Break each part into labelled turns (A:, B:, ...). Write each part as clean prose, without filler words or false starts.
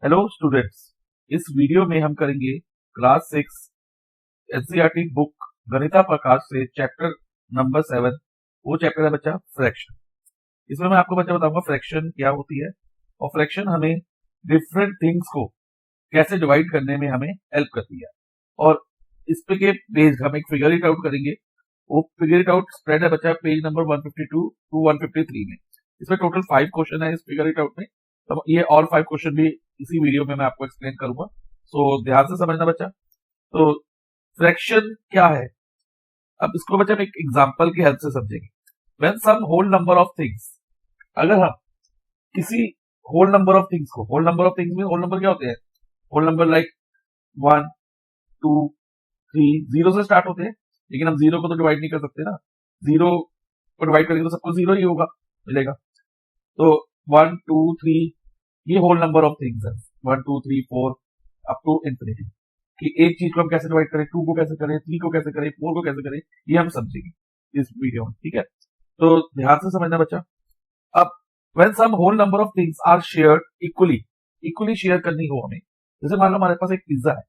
A: Hello students, इस video में हम करेंगे क्लास 6 एनसीईआरटी बुक गणिता प्रकाश से चैप्टर नंबर 7। वो चैप्टर है बच्चा फ्रैक्शन। इसमें मैं आपको बच्चा बताऊंगा फ्रैक्शन क्या होती है और फ्रैक्शन हमें डिफरेंट थिंग्स को कैसे डिवाइड करने में हमें हेल्प करती है। और इस पे के बेस्ड हम एक फिगर इट आउट करेंगे। वो फिगर इट आउट स्प्रेड है बच्चा पेज नंबर 152 टू 153 में। इसमें टोटल 5 क्वेश्चन है इस फिगर इट आउट में। तो ये और 5 क्वेश्चन भी इसी वीडियो में मैं आपको एक्सप्लेन करूंगा, सो ध्यान से समझना बच्चा। तो फ्रैक्शन क्या है, अब इसको बच्चा हम एक एग्जांपल की हेल्प से समझेंगे। When some whole number of things, अगर हम किसी होल नंबर ऑफ थिंग्स को, होल नंबर ऑफ थिंग्स में होल नंबर क्या होते हैं? होल नंबर लाइक 1 2 3 जीरो से स्टार्ट होते हैं, लेकिन हम जीरो को तो डिवाइड नहीं कर सकते ना। जीरो को डिवाइड करेंगे तो सबको जीरो ही होगा मिलेगा। तो 1 2 3 ये होल नंबर ऑफ थिंग्स है, 1 2 3 4 अप टू इंफिनिटी। कि एक चीज को हम कैसे डिवाइड करें, 2 को कैसे करें, 3 को कैसे करें, 4 को कैसे करें, ये हम समझेंगे इस वीडियो में, ठीक है। तो ध्यान से समझना बच्चा। अब when some whole number of things are shared equally, equally share करनी हो हमें, जैसे मान लो हमारे पास एक पिज्जा है,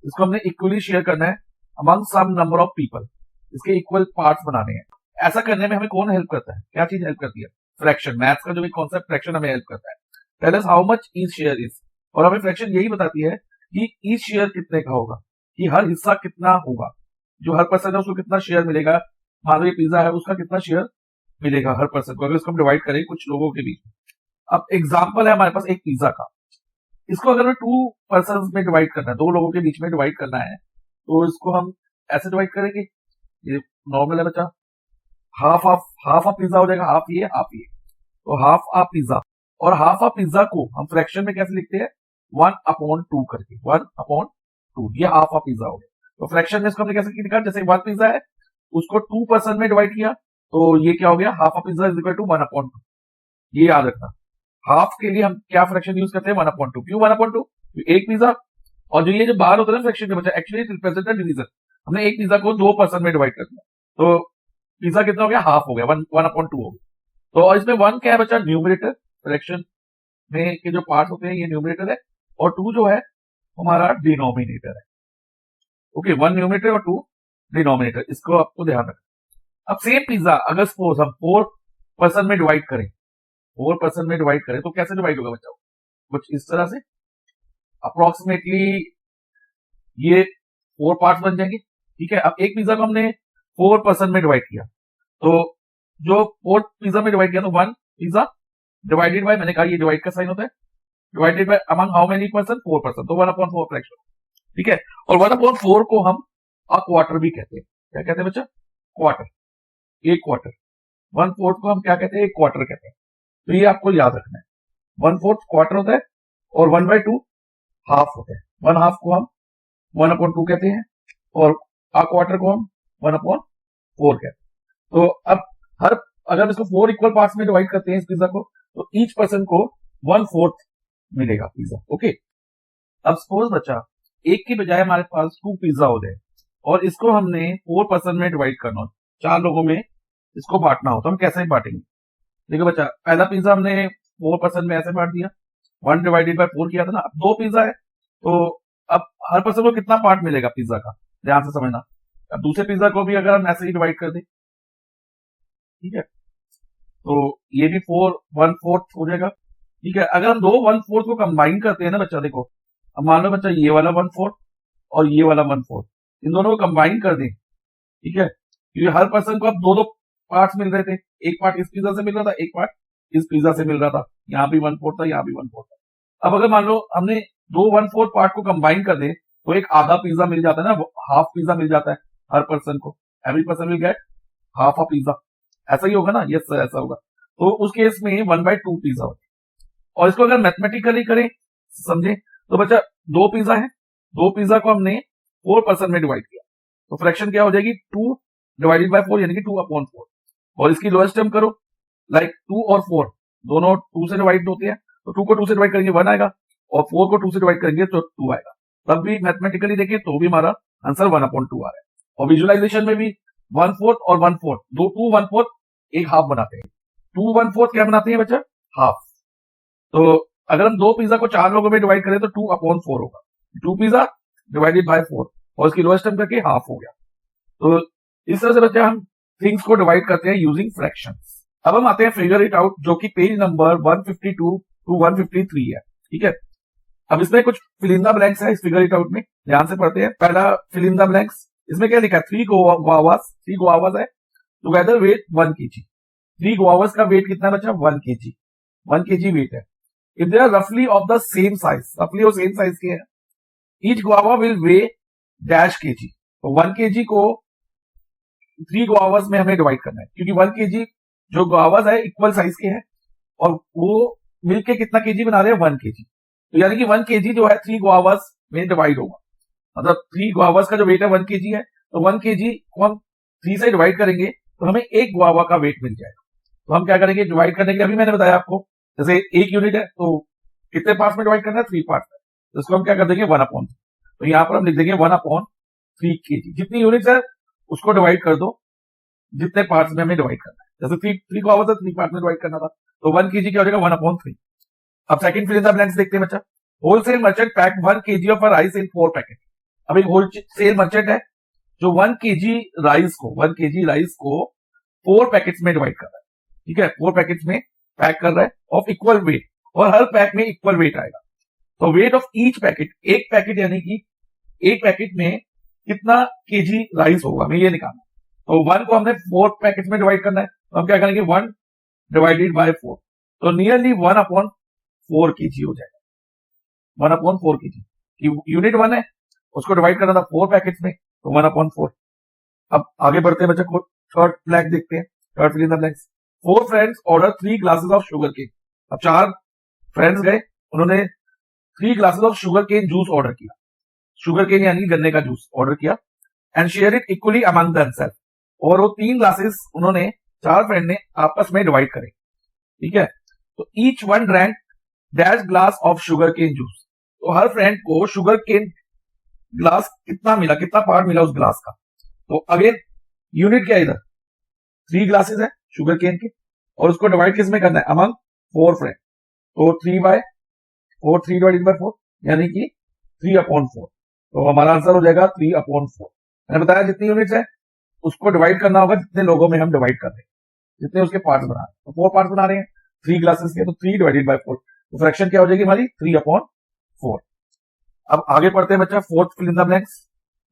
A: इसको हमने इक्वली शेयर करना है among some number of people, इसके इक्वल पार्ट्स बनाने हैं। ऐसा करने में हमें कौन हेल्प करता है, क्या चीज हेल्प करती है? फ्रैक्शन। मैथ्स का जो भी कॉन्सेप्ट फ्रैक्शन हमें हेल्प करता है। Tell us how much each share is, और हमें फ्रैक्शन यही बताती है कि ईच शेयर कितने का होगा, कि हर हिस्सा कितना होगा, जो हर पर्सन है उसको कितना शेयर मिलेगा। मान लो ये पिज्जा है, उसका कितना शेयर मिलेगा हर पर्सन को, अगर इसको हम डिवाइड करें कुछ लोगों के बीच। अब एग्जाम्पल है हमारे पास एक पिज्जा का, इसको अगर हमें 2 पर्सन में डिवाइड करना है, 2 लोगों के बीच में डिवाइड करना है, तो इसको हम ऐसे डिवाइड करेंगे। ये नॉर्मल है बच्चा, हाफ ऑफ पिज्जा हो जाएगा, हाफ ये हाफ ये, तो हाफ आ पिज्जा। और हाफ आ पिज्जा को हम फ्रैक्शन में कैसे लिखते हैं? 1/2 करके, 1/2, ये हाफ आ पिज्जा हो गया। तो फ्रैक्शन में इसको हमने कैसे लिखा? जैसे 1 पिज्जा है, उसको 2 पर्सन में डिवाइड किया, तो ये क्या हो गया? Half a pizza is equal to 1/2। ये याद रखना। हाफ के लिए हम क्या फ्रैक्शन यूज करते हैं? 1/2। क्यों 1/2? एक पिज्जा, और जो ये जो बाहर होता है फ्रैक्शन के बच्चा, एक्चुअली रिप्रेजेंट डिवीजन। हमने एक पिज्जा को 2 पर्सन में डिवाइड कर दिया, तो पिज्जा कितना हो गया? हाफ हो गया, 1/2 हो गया। तो इसमें 1 क्या है बच्चा? न्यूमरेटर। फ्रैक्शन में के जो पार्ट्स होते हैं ये न्यूमरेटर है, और 2 जो है हमारा डिनोमिनेटर है। ओके, 1 न्यूमरेटर और 2 डिनोमिनेटर, इसको आपको ध्यान रखना। अब सेम पिज्जा अगर सपोज हम 4 पर्सन में डिवाइड करें, 4 पर्सन में डिवाइड करें तो कैसे डिवाइड होगा बच्चा? कुछ इस तरह से अप्रोक्सीमेटली ये 4 पार्ट्स बन जाएंगे, ठीक है। अब एक पिज्जा को हमने 4 पर्सन में डिवाइड किया, तो जो 4 पिज्जा में डिवाइड किया, तो 1 पिज्जा डिवाइडेड बाय, मैंने कहा ये डिवाइड का साइन होता है, divided by among how many person? 4 person, तो 1/4 फ्रैक्शन, ठीक है। और 1/4 को हम अ क्वार्टर भी कहते हैं। क्या कहते हैं बच्चा? क्वार्टर, एक क्वार्टर। 1/4 को हम क्या कहते हैं? एक क्वार्टर कहते हैं। तो ये आपको याद रखना है, 1/4 क्वार्टर होता है और 1/2 हाफ होता है। 1 हाफ को हम 1/2 कहते हैं, और अ क्वार्टर को हम 1/4 कहते हैं। तो अब हर अगर इसको 4 इक्वल पार्ट्स में डिवाइड करते हैं इस पिज्जा को, तो ईच पर्सन को 1/4 मिलेगा पिज्जा। ओके, अब सपोज बच्चा एक की बजाय हमारे पास 2 पिज्जा हो जाए, और इसको हमने 4 पर्सन में डिवाइड करना हो, 4 लोगों में इसको बांटना हो, तो हम कैसे बांटेंगे? देखो बच्चा, पहला पिज्जा हमने 4 पर्सन में ऐसे बांट दिया, 1 डिवाइडेड बाय 4 किया था ना। अब 2 पिज्जा है, तो अब हर पर्सन को कितना पार्ट मिलेगा पिज्जा का? ध्यान से समझना। अब दूसरे पिज्जा को भी अगर हम ऐसे ही डिवाइड कर दें, ठीक है, तो ये भी 1/4 हो जाएगा, ठीक है। अगर हम 2 1/4 को कंबाइन करते हैं ना बच्चा, देखो अब मान लो बच्चा ये वाला 1/4 और ये वाला 1/4, इन दोनों को कंबाइन कर दें, ठीक है, क्योंकि हर पर्सन को अब 2 पार्ट्स मिल रहे थे, एक पार्ट इस पिज्जा से मिल रहा था, एक पार्ट इस पिज्जा से मिल रहा था, यहाँ भी 1/4 था, यहाँ भी 1/4 था। अब अगर मान लो हमने 2 1/4 पार्ट को कंबाइन कर दें, तो एक आधा पिज्जा मिल जाता है ना, हाफ पिज्जा मिल जाता है हर पर्सन को, every person will get half a pizza. ऐसा ही होगा ना? यस सर, ऐसा होगा। तो उस केस में 1/2 पिज्जा होता है। और इसको अगर मैथमेटिकली करें, समझे, तो बच्चा 2 पिज्जा है, 2 पिज्जा को हमने 4 पर्सन में डिवाइड किया, तो फ्रैक्शन क्या हो जाएगी? 2 डिवाइडेड बाय 4, यानी कि 2/4। और इसकी लोएस्ट टर्म करो, लाइक 2 और 4 दोनों 2 से डिवाइड होते हैं, तो 2 को 2 से डिवाइड करेंगे 1 आएगा, और 4 को 2 से डिवाइड करेंगे तो 2 आएगा। तब भी मैथमेटिकली देखें तो भी हमारा आंसर 1/2 आ रहा है। और विजुअलाइजेशन में भी 1/4 और 1/4, 2 1/4 एक हाफ बनाते हैं। 2 1/4 क्या बनाते हैं बच्चा? हाफ। तो अगर हम 2 पिज्जा को 4 लोगों में डिवाइड करें तो 2/4 होगा, 2 पिज्जा डिवाइडेड बाय 4 और इसकी लोएस्ट टर्म करके हाफ हो गया। तो इस तरह से बच्चे हम थिंग्स को डिवाइड करते हैं यूजिंग फ्रैक्शंस। अब हम आते हैं फिगर इट आउट, जो कि पेज नंबर 152 टू 153 है। ठीक है, अब इसमें कुछ फिल इन द ब्लैंक्स है इस फिगर इट आउट में, ध्यान से पढ़ते हैं। पहला फिल इन द ब्लैंक्स, इसमें क्या लिखा है, 3 गुआवास है, टुगेदर वेट 1 kg। 3 गुआवास का वेट कितना बचा, 1 kg, 1 kg वेट है। इफ दे आर रफली ऑफ द सेम साइज, रफली वो सेम साइज के हैं, each guava will way dash kg। तो 1 kg को 3 गुआवास में हमें डिवाइड करना है, क्योंकि 1 kg जो गुआवास है इक्वल साइज के हैं और वो मिलके कितना केजी बना रहे हैं, 1 kg। तो यानी कि 1 kg जो है 3 गुआवास में डिवाइड होगा, मतलब 3 गुआवास का जो वेट है 1 kg है, तो 1 kg को हम 3 से डिवाइड करेंगे तो हमें एक गुआवा का वेट मिल जाएगा। तो हम क्या करेंगे, डिवाइड करने के लिए अभी मैंने बताया आपको, जैसे 1 यूनिट है तो कितने पार्ट्स में डिवाइड करना है, 3 पार्ट्स में, तो इसको हम क्या कर देंगे 1/3। तो यहाँ पर हम लिख देंगे 1/3 kg। जितनी यूनिट्स है उसको डिवाइड कर दो जितने पार्ट्स में हमें डिवाइड करना है, जैसे 3 गुआवास है 3 पार्ट्स में डिवाइड करना था, तो 1 kg क्या हो जाएगा, 1/3। अब second fill in the blanks देखते हैं बच्चा। Wholesale merchant pack 1 kg of rice in 4 packet. अब एक होलसेल मर्चेंट है जो 1 kg राइस को 4 पैकेट्स में डिवाइड कर रहा है। ठीक है, 4 पैकेट्स में पैक कर रहा है ऑफ इक्वल वेट, और हर पैक में इक्वल वेट आएगा। तो वेट ऑफ ईच पैकेट, एक पैकेट यानी कि एक पैकेट में कितना केजी राइस होगा, हमें ये निकालना। तो 1 को हमने 4 पैकेट्स में डिवाइड करना है, तो हम क्या करेंगे 1 डिवाइडेड बाय 4, तो नियरली 1/4 kg हो जाएगा, 1/4 kg। यूनिट 1 है, उसको डिवाइड करना था 4 पैकेट्स में, तो 1/4। अब आगे बढ़ते हैं बच्चा, थर्ड ब्लैंक देखते हैं, third fill in the blanks. 4 friends order 3 glasses of sugar cane. अब 4 फ्रेंड्स गए, उन्होंने 3 glasses of sugar cane juice order किया, शुगर केन यानी गन्ने का जूस ऑर्डर किया, and share it equally among themself. और वो 3 ग्लासेस उन्होंने 4 फ्रेंड ने आपस में डिवाइड करे। ठीक है, तो each one drank dash glass of sugar cane juice. तो हर फ्रेंड को शुगर केन ग्लास कितना मिला, कितना पार्ट मिला उस ग्लास का। तो अगेन यूनिट क्या है, इधर 3 ग्लासेस है शुगर केन के, और उसको डिवाइड किस में करना है, अमंग 4 फ्रेंड। तो 3/4, 3 डिवाइडेड बाय 4 यानी कि 3/4। तो हमारा आंसर हो जाएगा 3/4। मैंने बताया जितनी यूनिट्स है उसको डिवाइड करना होगा जितने लोगों में हम डिवाइड कर रहे हैं, जितने उसके पार्ट्स बना रहे हैं। तो 4 पार्ट्स बना रहे हैं 3 ग्लासेस के, तो 3 डिवाइडेड बाय 4, तो फ्रैक्शन क्या हो जाएगी हमारी, 3/4। अब आगे पढ़ते हैं बच्चा, fourth fill in the blanks.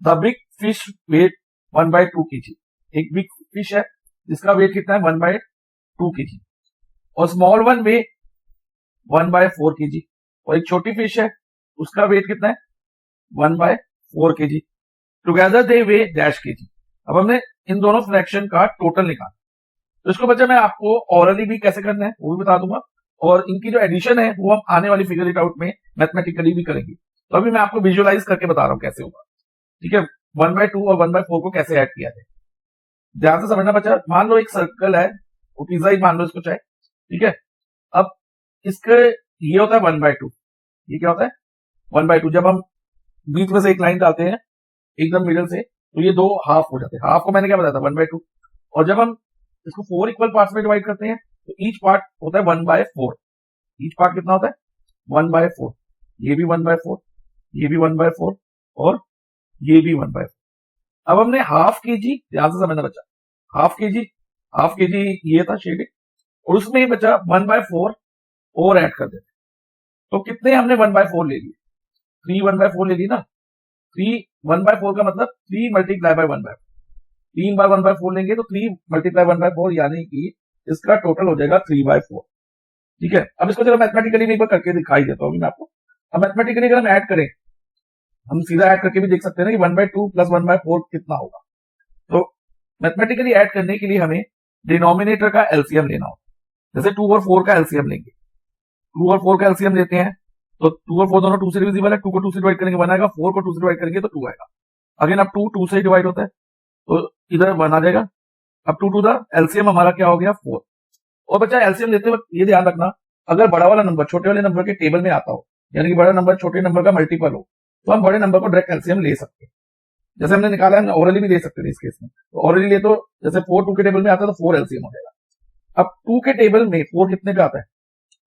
A: The big fish weight 1/2 kg। एक बिग फिश है जिसका वेट कितना है, 1/2 kg, और स्मॉल वन वे 1/4 kg, और एक छोटी फिश है उसका वेट कितना है, 1/4 kg। Together they way dash kg। अब हमने इन दोनों फ्रैक्शन का टोटल निकाला। तो इसको बच्चा मैं आपको ऑरली भी कैसे करना है वो भी बता दूंगा, और इनकी जो एडिशन है वो हम आने वाली फिगर इट आउट में मैथमेटिकली भी करेंगे। तो अभी मैं आपको विजुअलाइज करके बता रहा हूं कैसे होगा। ठीक है, 1/2 और 1/4 को कैसे ऐड किया जाए, ध्यान से समझना बच्चा। मान लो एक सर्कल है, वो पिज्जा ही मान लो इसको चाहे। ठीक है, अब इसके ये होता है 1/2, ये क्या होता है 1/2। जब हम बीच में से एक लाइन डालते हैं एकदम मिडल से, तो ये 2 हाफ हो जाते हैं। हाफ को मैंने क्या बताया था, 1/2। और जब हम इसको 4 इक्वल पार्ट्स में डिवाइड करते हैं तो ईच पार्ट होता है 1/4। ईच पार्ट कितना होता है, 1/4। ये भी 1/4, ये भी 1/4, और ये भी 1/4। अब हमने हाफ kg, ध्यान से समझना बच्चा, हाफ kg ये था शेडिंग, और उसमें ही बचा 1/4 और ऐड कर देते। तो कितने हमने 1/4 ले लिए, 3 1/4 ले ली ना। 3 1/4 का मतलब 3 मल्टीप्लाई बाय 1/4, 3 बार 1/4 लेंगे तो 3 मल्टीप्लाई 1/4 यानी कि इसका टोटल हो जाएगा 3/4। ठीक है, अब इसको जरा मैथमेटिकली भी एक बार करके दिखाई देता हूँ मैं आपको। अब मैथमेटिकली अगर हम ऐड करें, हम सीधा ऐड करके भी देख सकते हैं ना कि 1/2 प्लस 1/4 कितना होगा। तो मैथमेटिकली ऐड करने के लिए हमें डिनोमिनेटर का एलसीएम लेना होगा। जैसे 2 और 4 का एलसीएम लेंगे, 2 और 4 का एलसीएम लेते हैं, तो 2 और 4 दोनों 2 से डिविजिबल है, 2 को 2 से डिवाइड करेंगे 1 आएगा, 4 को 2 से डिवाइड करेंगे तो 2 आएगा। अगेन अब 2 से डिवाइड होता है तो इधर 1 आ जाएगा। अब 2 टू द एलसीएम हमारा क्या हो गया 4। और बच्चा एलसीएम लेते वक्त ये ध्यान रखना, अगर बड़ा वाला नंबर छोटे वाले नंबर के टेबल में आता हो, यानी कि बड़ा नंबर छोटे नंबर का मल्टीपल हो, तो हम बड़े नंबर को डायरेक्ट एलसीएम ले सकते हैं। जैसे हमने निकाला है, ओरली भी ले सकते थे इस केस में। तो ओरली ले तो जैसे 4 2 के टेबल में आता है तो 4 एलसीएम हो जाएगा। अब 2 के टेबल में 4 कितने पे आता है,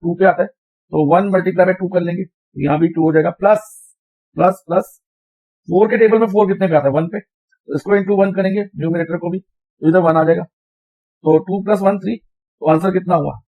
A: 2 पे आता है, तो 1 मल्टीप्लाई बाय 2 कर लेंगे, यहाँ भी 2 हो जाएगा, प्लस प्लस प्लस 4 के टेबल में 4 कितने पे आता है 1 पे, तो इसको इंटू 1 करेंगे न्यूमरेटर को भी, तो इधर 1 आ जाएगा, तो 2 + 1 3, तो आंसर कितना हुआ